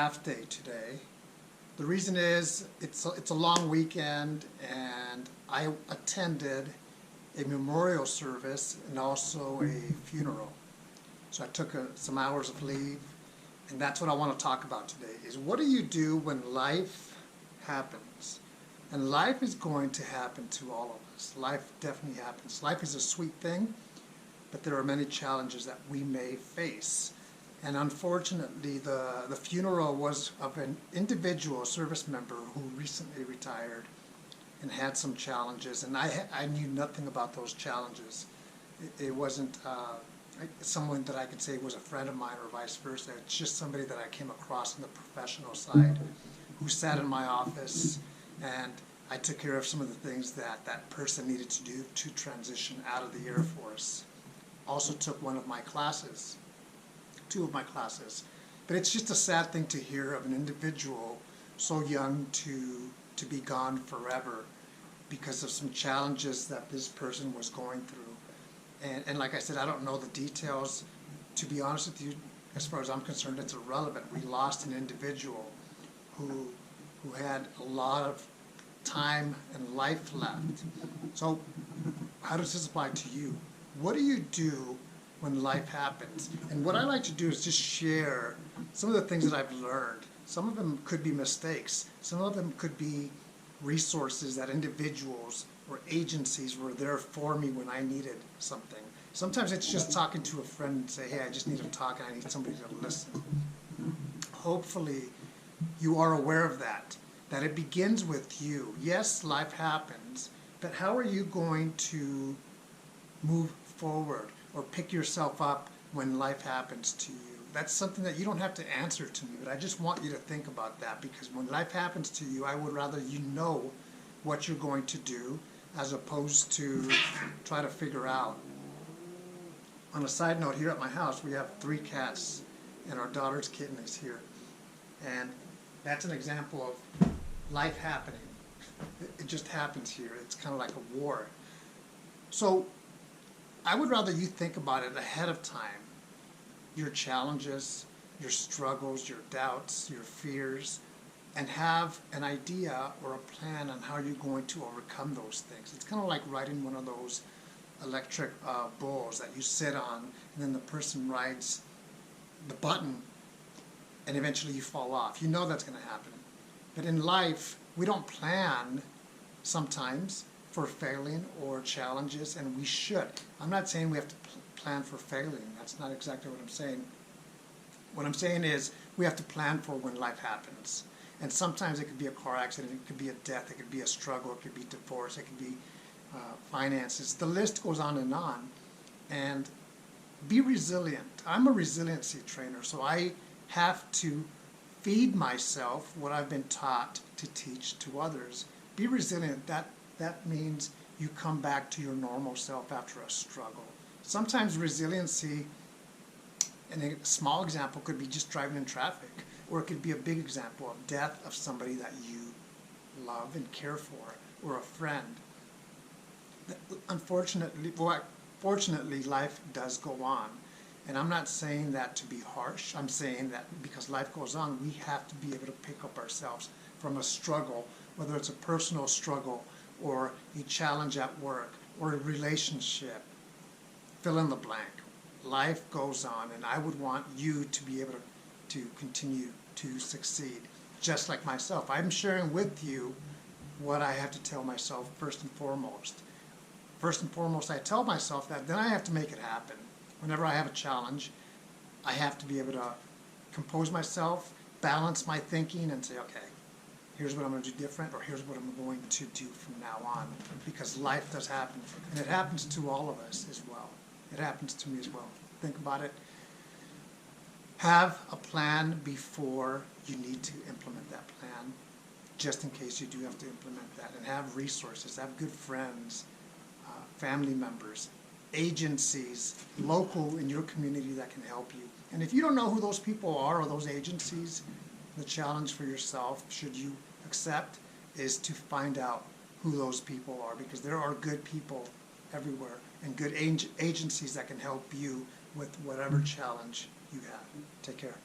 half day today. The reason is it's a long weekend, and I attended a memorial service and also a funeral. So I took some hours of leave, and that's what I want to talk about today, is what do you do when life happens? And life is going to happen to all of us. Life definitely happens. Life is a sweet thing, but there are many challenges that we may face. And unfortunately, the funeral was of an individual service member who recently retired and had some challenges. And I knew nothing about those challenges. It wasn't someone that I could say was a friend of mine or vice versa. It's just somebody that I came across on the professional side who sat in my office, and I took care of some of the things that that person needed to do to transition out of the Air Force. Also took one of my classes. 2 of my classes. But it's just a sad thing to hear of an individual so young to be gone forever because of some challenges that this person was going through. And like I said, I don't know the details. To be honest with you, as far as I'm concerned, it's irrelevant. We lost an individual who had a lot of time and life left. So how does this apply to you? What do you do when life happens? And what I like to do is just share some of the things that I've learned. Some of them could be mistakes. Some of them could be resources that individuals or agencies were there for me when I needed something. Sometimes it's just talking to a friend and say, hey, I just need to talk and I need somebody to listen. Hopefully you are aware of that it begins with you. Yes, life happens, but how are you going to move forward or pick yourself up when life happens to you? That's something that you don't have to answer to me, but I just want you to think about that, because when life happens to you, I would rather you know what you're going to do as opposed to try to figure out. On a side note, here at my house, we have 3 cats, and our daughter's kitten is here. And that's an example of life happening. It just happens here. It's kind of like a war. So I would rather you think about it ahead of time. Your challenges, your struggles, your doubts, your fears, and have an idea or a plan on how you're going to overcome those things. It's kind of like riding one of those electric bulls that you sit on, and then the person rides the button, and eventually you fall off. You know that's going to happen. But in life, we don't plan sometimes for failing or challenges, and we should. I'm not saying we have to plan for failing. That's not exactly what I'm saying. What I'm saying is we have to plan for when life happens. And sometimes it could be a car accident, it could be a death, it could be a struggle, it could be divorce, it could be finances. The list goes on. And be resilient. I'm a resiliency trainer, so I have to feed myself what I've been taught to teach to others. Be resilient. That means you come back to your normal self after a struggle. Sometimes resiliency, and a small example could be just driving in traffic, or it could be a big example of death of somebody that you love and care for, or a friend. Fortunately, life does go on. And I'm not saying that to be harsh. I'm saying that because life goes on, we have to be able to pick up ourselves from a struggle, whether it's a personal struggle or a challenge at work or a relationship. Fill in the blank. Life goes on, and I would want you to be able to continue to succeed, just like myself. I'm sharing with you what I have to tell myself first and foremost. First and foremost, I tell myself that, then I have to make it happen. Whenever I have a challenge, I have to be able to compose myself, balance my thinking, and say, okay, here's what I'm going to do different, or here's what I'm going to do from now on. Because life does happen, and it happens to all of us as well. It happens to me as well. Think about it. Have a plan before you need to implement that plan, just in case you do have to implement that. And have resources, have good friends, family members, agencies, local in your community that can help you. And if you don't know who those people are or those agencies, the challenge for yourself, should you accept, is to find out who those people are, because there are good people everywhere and good agencies that can help you with whatever challenge you have. Take care.